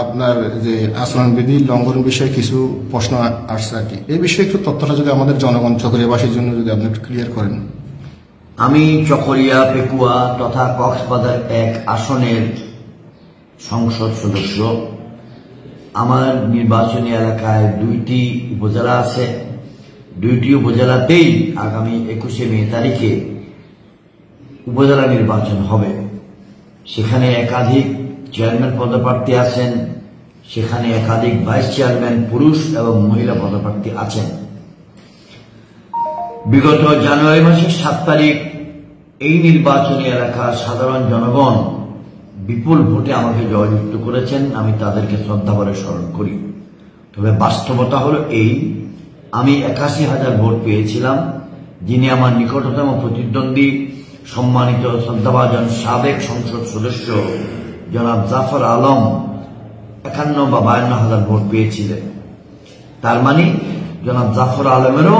আপনার যে আচরণবিধি লঙ্ঘন বিষয়ে কিছু প্রশ্ন আসছে আর কি, এই বিষয়ে একটু তথ্যটা যদি আমাদের জনগণ চকরিয়াবাসীর জন্য যদি আপনি একটু ক্লিয়ার করেন। আমি চকরিয়া, পেকুয়া তথা কক্সবাজার 1 আসনের সংসদ সদস্য। আমার নির্বাচনী এলাকায় 2টি উপজেলা আছে। 2টি উপজেলাতেই আগামী 21শে মে তারিখে উপজেলা নির্বাচন হবে। সেখানে একাধিক চেয়ারম্যান পদপ্রার্থী আছেন, সেখানে একাধিক ভাইস চেয়ারম্যান পুরুষ এবং মহিলা পদপ্রার্থী আছেন। বিগত জানুয়ারি মাসের 7 তারিখ এই নির্বাচনী এলাকার সাধারণ জনগণ বিপুল ভোটে আমাকে জয়যুক্ত করেছেন। আমি তাদেরকে শ্রদ্ধাভরে স্মরণ করি। তবে বাস্তবতা হলো এই, আমি 81,000 ভোট পেয়েছিলাম। যিনি আমার নিকটতম প্রতিদ্বন্দ্বী সম্মানিত শ্রদ্ধাভাজন সাবেক সংসদ সদস্য জনাব জাফর আলম 51 বা 52,000 ভোট পেয়েছিলেন। তার মানে জনাব জাফর আলমেরও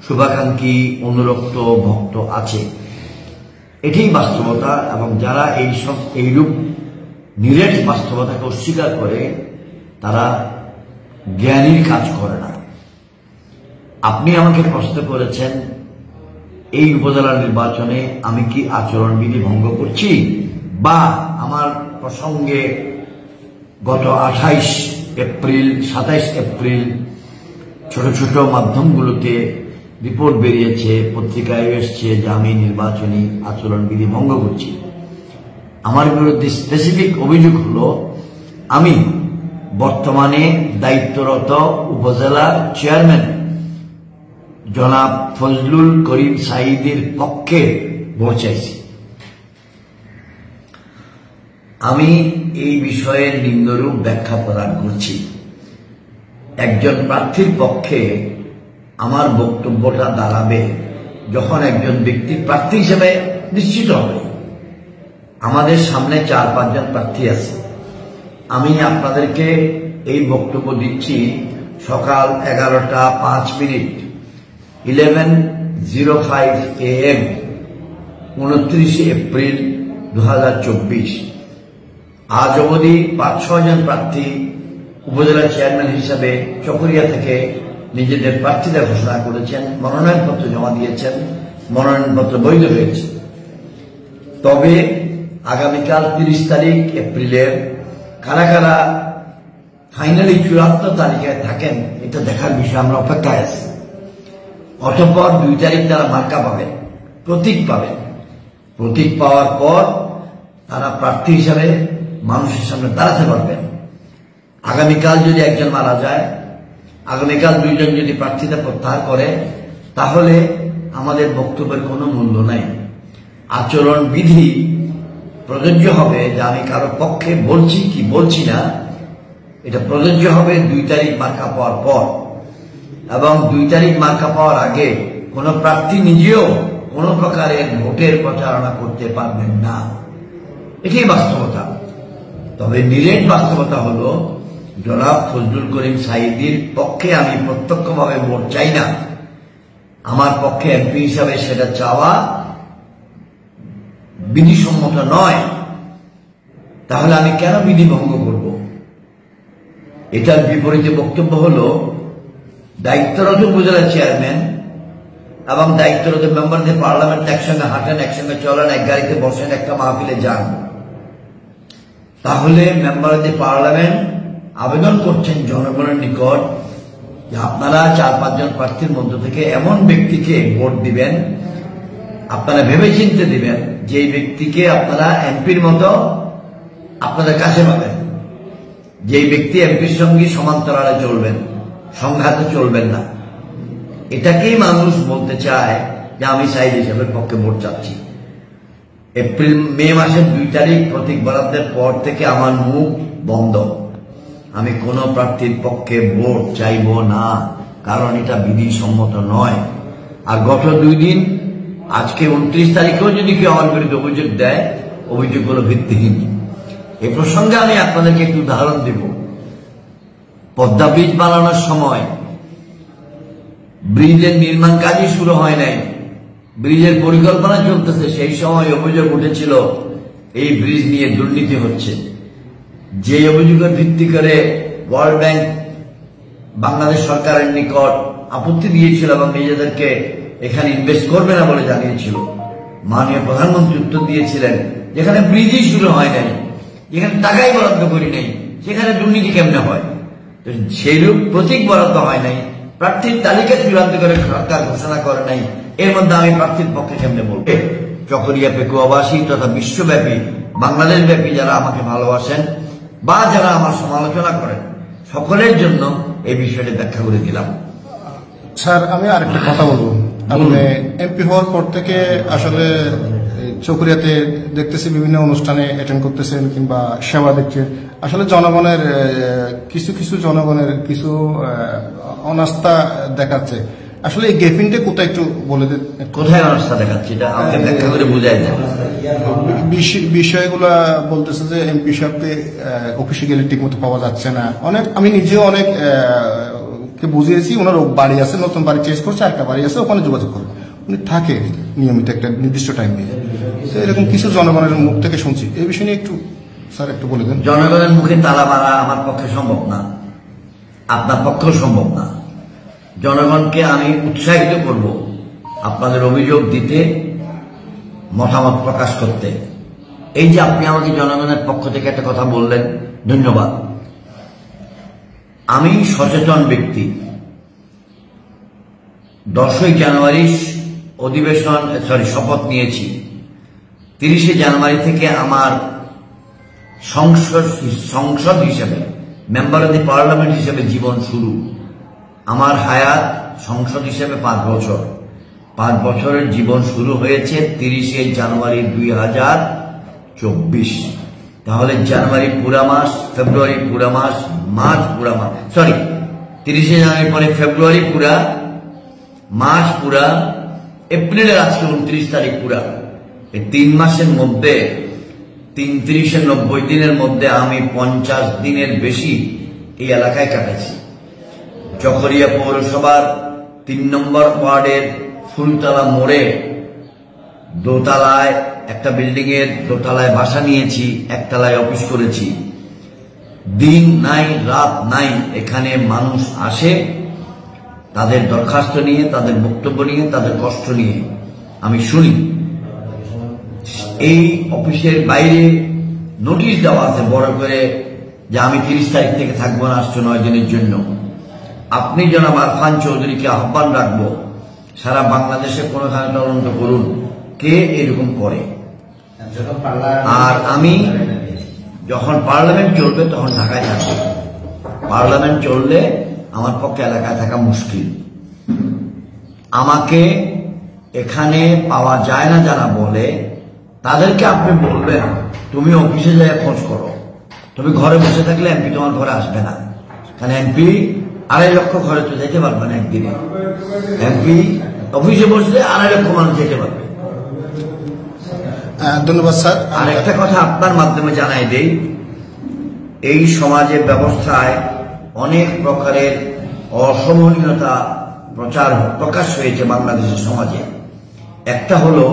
শুভাকাঙ্ক্ষী অনুরক্ত ভক্ত আছে। এটাই বাস্তবতা। এবং যারা এইরূপ নিরেট বাস্তবতাকে অস্বীকার করে তারা জ্ঞানীর কাজ করে না। আপনি আমাকে প্রশ্ন করেছেন এই উপজেলা নির্বাচনে আমি কি আচরণবিধি ভঙ্গ করছি, বা আমার প্রসঙ্গে গত 28 এপ্রিল 27 এপ্রিল ছোট ছোট মাধ্যমগুলোতে রিপোর্ট বেরিয়েছে, পত্রিকায় এসছে যে আমি নির্বাচনী আচরণবিধি ভঙ্গ করছি। আমার বিরুদ্ধে স্পেসিফিক অভিযোগ হলো আমি বর্তমানে দায়িত্বরত উপজেলার চেয়ারম্যান জনাব ফজলুল করিম সাঈদীর পক্ষে ভোট চাইছি। আমি এই বিষয়ে নিম্নরূপ ব্যাখ্যা প্রদান করছি। একজন প্রার্থীর পক্ষে আমার বক্তব্যটা দাঁড়াবে যখন একজন ব্যক্তি প্রার্থী হিসেবে নিশ্চিত হবে। আমাদের সামনে 4-5 জন প্রার্থী আছে। আমি আপনাদেরকে এই বক্তব্য দিচ্ছি সকাল 11:05 11:05 AM 29 এপ্রিল 2024। আজ অবধি 5-6 জন প্রার্থী উপজেলা চেয়ারম্যান হিসাবে চকরিয়া থেকে নিজেদের প্রার্থীতা ঘোষণা করেছেন, মনোনয়নপত্র জমা দিয়েছেন, মনোনয়নপত্র বৈধ হয়েছে। তবে আগামীকাল 30 তারিখ এপ্রিলের কারা কারা ফাইনালি চূড়ান্ত তালিকায় থাকেন এটা দেখার বিষয়ে আমরা অপেক্ষায় আছি। অতঃপর 2 তারিখ তারা মার্কা পাবেন, প্রতীক পাবেন। প্রতীক পাওয়ার পর তারা প্রার্থী হিসাবে মানুষের সামনে দাঁড়াতে পারবেন। আগামীকাল যদি একজন মারা যায়, আগামীকাল 2 জন যদি প্রার্থীতা প্রত্যাহার করে, তাহলে আমাদের বক্তব্যের কোনো মূল্য নাই। আচরণ বিধি প্রযোজ্য হবে যে আমি কারো পক্ষে বলছি কি বলছি না, এটা প্রযোজ্য হবে 2 তারিখ মার্কা পাওয়ার পর। এবং 2 তারিখ মার্কা পাওয়ার আগে কোনো প্রার্থী নিজেও কোনো প্রকারের ভোটের প্রচারণা করতে পারবেন না। এটাই বাস্তবতা। তবে নিরেট বাস্তবতা হলো জনাব ফজলুল করিম সাঈদীর পক্ষে আমি প্রত্যক্ষভাবে ভোট চাই না। আমার পক্ষে এমপি হিসাবে সেটা চাওয়া বিধিসম্মত নয়। তাহলে আমি কেন বিধি ভঙ্গ করব? এটার বিপরীতে বক্তব্য হলো দায়িত্বরত উপজেলা চেয়ারম্যান এবং দায়িত্বরত মেম্বারদের পার্লামেন্ট একসঙ্গে হাঁটেন, একসঙ্গে চলেন, এক গাড়িতে বসেন, একটা মাহফিলে যান। তাহলে মেম্বারদের পার্লামেন্ট আবেদন করছেন জনগণের নিকট যে আপনারা 4-5 জন প্রার্থীর মধ্য থেকে এমন ব্যক্তিকে ভোট দিবেন, আপনারা ভেবেচিন্তে দিবেন যে ব্যক্তিকে আপনারা এমপির মতো আপনাদের কাছে পাবেন, যে ব্যক্তি এমপির সঙ্গে সমান্তরালে চলবেন, সংঘাতে চলবেন না। এটাকেই মানুষ বলতে চায় যে আমি সাঈদ হিসাবের পক্ষে ভোট চাচ্ছি। মে মাসের 2 তারিখ প্রতীক বরাদ্দের পর থেকে আমার মুখ বন্ধ। আমি কোনো প্রার্থীর পক্ষে ভোট চাইব না, কারণ এটা বিধিসম্মত নয়। আর গত 2 দিন, আজকে 29 তারিখেও যদি কেউ আমার বিরুদ্ধে অভিযোগ দেয়, অভিযোগগুলো ভিত্তিহীন। এই প্রসঙ্গে আমি আপনাদেরকে একটু উদাহরণ দেব। পদ্মা ব্রিজ বানানোর সময় ব্রিজের নির্মাণ কাজই শুরু হয় নাই, ব্রিজের পরিকল্পনা চলতেছে, সেই সময় অভিযোগ উঠেছিল এই ব্রিজ নিয়ে দুর্নীতি হচ্ছে। যে অভিযোগের ভিত্তি করে ওয়ার্ল্ড ব্যাংক বাংলাদেশ সরকারের নিকট আপত্তি দিয়েছিল এবং নিজেদেরকে এখানে ইনভেস্ট করবে না বলে জানিয়েছিল, মাননীয় প্রধানমন্ত্রী উত্তর দিয়েছিলেন যেখানে ব্রিজই শুরু হয় নাই, যেখানে টাকাই বরাদ্দ করি নাই, সেখানে দুর্নীতি কেমনে হয়? সেইরূপ প্রতীক বরাদ্দ হয় নাই, প্রার্থীর তালিকা চূড়ান্ত করে সরকার ঘোষণা করে নাই, এর মধ্যে আমি প্রার্থীর পক্ষে কেমনে বলবো? চকরিয়া পেকুয়াবাসী তথা বিশ্বব্যাপী বাংলাদেশব্যাপী যারা আমাকে ভালোবাসেন বা যারা আমার সমালোচনা করেন সকলের জন্য এই বিষয়টি ব্যাখ্যা করে দিলাম। স্যার, আমি আরেকটা কথা বলবো। আপনি এমপি হওয়ার পর থেকে আসলে চকরিয়াতে দেখতেছি বিভিন্ন অনুষ্ঠানে অ্যাটেন্ড করতেছেন কিংবা সেবা দেখছেন। আসলে জনগণের জনগণের কিছু অনাস্থা দেখাচ্ছে। আসলে এই গেপিংটা কোথায় একটু বলে দিন। কোথায় অনাস্থা দেখাচ্ছে এটা আমাকে ব্যাখ্যা করে বুঝাই দেন। বিষয়গুলা বলতেছে যে এমপি সাহেবকে অফিসে গেলে ঠিক মতো পাওয়া যাচ্ছে না। আমি নিজেও অনেক কে বুঝিয়েছি, ওনার বাড়ি আছে, নতুন বাড়ি চেঞ্জ করছে, একটা বাড়ি আছে, ওখানে যোগাযোগ করবে। উনি থাকে নিয়মিত একটা নির্দিষ্ট টাইম নিয়ে। এরকম কিছু জনগণের মুখ থেকে শুনছি। এই বিষয় নিয়ে একটু স্যার একটু বলে দেন। জনগণের মুখে তালা মারা আমার পক্ষে সম্ভব না, আপনার পক্ষেও সম্ভব না। জনগণকে আমি উৎসাহিত করব আপনাদের অভিযোগ দিতে, মতামত প্রকাশ করতে। এই যে আপনি আমাকে জনগণের পক্ষ থেকে একটা কথা বললেন, ধন্যবাদ। আমি সচেতন ব্যক্তি। 10ই জানুয়ারি শপথ নিয়েছি। 30শে জানুয়ারি থেকে আমার সংসদ হিসেবে, মেম্বার অব দি পার্লামেন্ট হিসেবে জীবন শুরু। আমার হায়াত সংসদ হিসেবে 5 বছর। 5 বছরের জীবন শুরু হয়েছে 30শে জানুয়ারি 2024। তাহলে জানুয়ারি পুরা মাস, ফেব্রুয়ারি পুরা মাস, মার্চ পুরা মাস, 30শে জানুয়ারি পরে ফেব্রুয়ারি পুরা, মার্চ পুরা, এপ্রিলের আজকে 29 তারিখ পুরা। এই 3 মাসের মধ্যে 30-এ 90 দিনের মধ্যে আমি 50 দিনের বেশি এই এলাকায় কাটাচ্ছি। চকরিয়া পৌরসভার 3 নম্বর ওয়ার্ডের ফুলতলা মোড়ে দোতলায় একটা বিল্ডিং এর দোতলায় বাসা নিয়েছি, একতলায় অফিস করেছি। দিন নাই রাত নাই এখানে মানুষ আসে তাদের দরখাস্ত নিয়ে, তাদের বক্তব্য নিয়ে, তাদের কষ্ট নিয়ে। আমি শুনি। এই অফিসের বাইরে নোটিশ দেওয়া আছে বড় করে যে আমি 30 তারিখ থেকে থাকবো না, আসছো 9 দিনের জন্য। আপনি জনাব আরফান চৌধুরীকে আহ্বান রাখবো, সারা বাংলাদেশে কোনোখানে তদন্ত করুন কে এরকম করে। আর আমি যখন পার্লামেন্ট চলবে তখন ঢাকায় থাকবো। পার্লামেন্ট চললে আমার পক্ষে এলাকায় থাকা মুশকিল। আমাকে এখানে পাওয়া যায় না যারা বলে, তাদেরকে আপনি বলবেন তুমি অফিসে যাই খোঁজ করো। তুমি ঘরে বসে থাকলে এমপি তোমার ঘরে আসবে না, কারণ এমপি 2.5 লক্ষ ঘরে তো যেতে পারবে না একদিনে। এমপি অফিসে বসলে 2.5 লক্ষ মানুষ যেতে পারবে। ধন্যবাদ স্যার। আর একটা কথা আপনার মাধ্যমে জানাই দেই, এই সমাজের ব্যবস্থায় অনেক প্রকারের অসমনীয়তা প্রকাশ হয়েছে বাংলাদেশের সমাজে। একটা হলো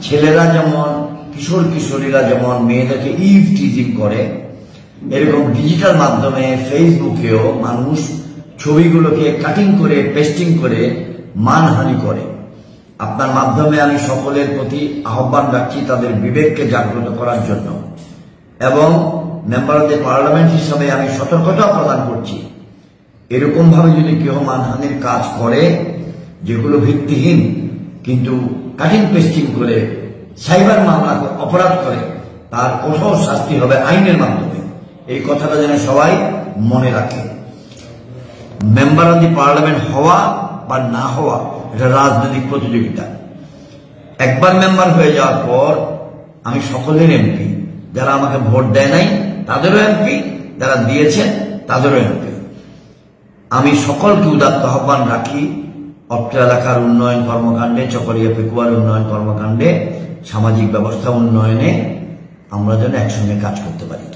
ছেলেরা যেমন, কিশোর কিশোরীরা যেমন মেয়েদেরকে ইভ টিজিং করে, এরকম ডিজিটাল মাধ্যমে ফেসবুকেও মানুষ ছবিগুলোকে কাটিং করে পেস্টিং করে মানহানি করে। আপনার মাধ্যমে আমি সকলের প্রতি আহ্বান রাখছি তাদের বিবেককে জাগ্রত করার জন্য, এবং মেম্বার অব দ্য পার্লামেন্ট হিসাবে আমি সতর্কতা প্রদান করছি। এরকম ভাবে যদি কেউ মানহানির কাজ করে যেগুলো ভিত্তিহীন, কিন্তু কাটিং পেস্টিং করে সাইবার মামলা অপরাধ করে, তার কঠোর শাস্তি হবে আইনের মাধ্যমে। এই কথাটা যেন সবাই মনে রাখে। মেম্বার অব দি পার্লামেন্ট হওয়া বা না হওয়া এটা রাজনৈতিক প্রতিযোগিতা। একবার মেম্বার হয়ে যাওয়ার পর আমি সকলের এমপি। যারা আমাকে ভোট দেয় নাই তাদেরও এমপি, যারা দিয়েছেন তাদেরও এমপি। আমি সকলকে উদাত্ত আহ্বান রাখি, অত্র এলাকার উন্নয়ন কর্মকাণ্ডে, চকরিয়া পেকুয়ার উন্নয়ন কর্মকাণ্ডে, সামাজিক ব্যবস্থা উন্নয়নে আমরা যেন একসঙ্গে কাজ করতে পারি।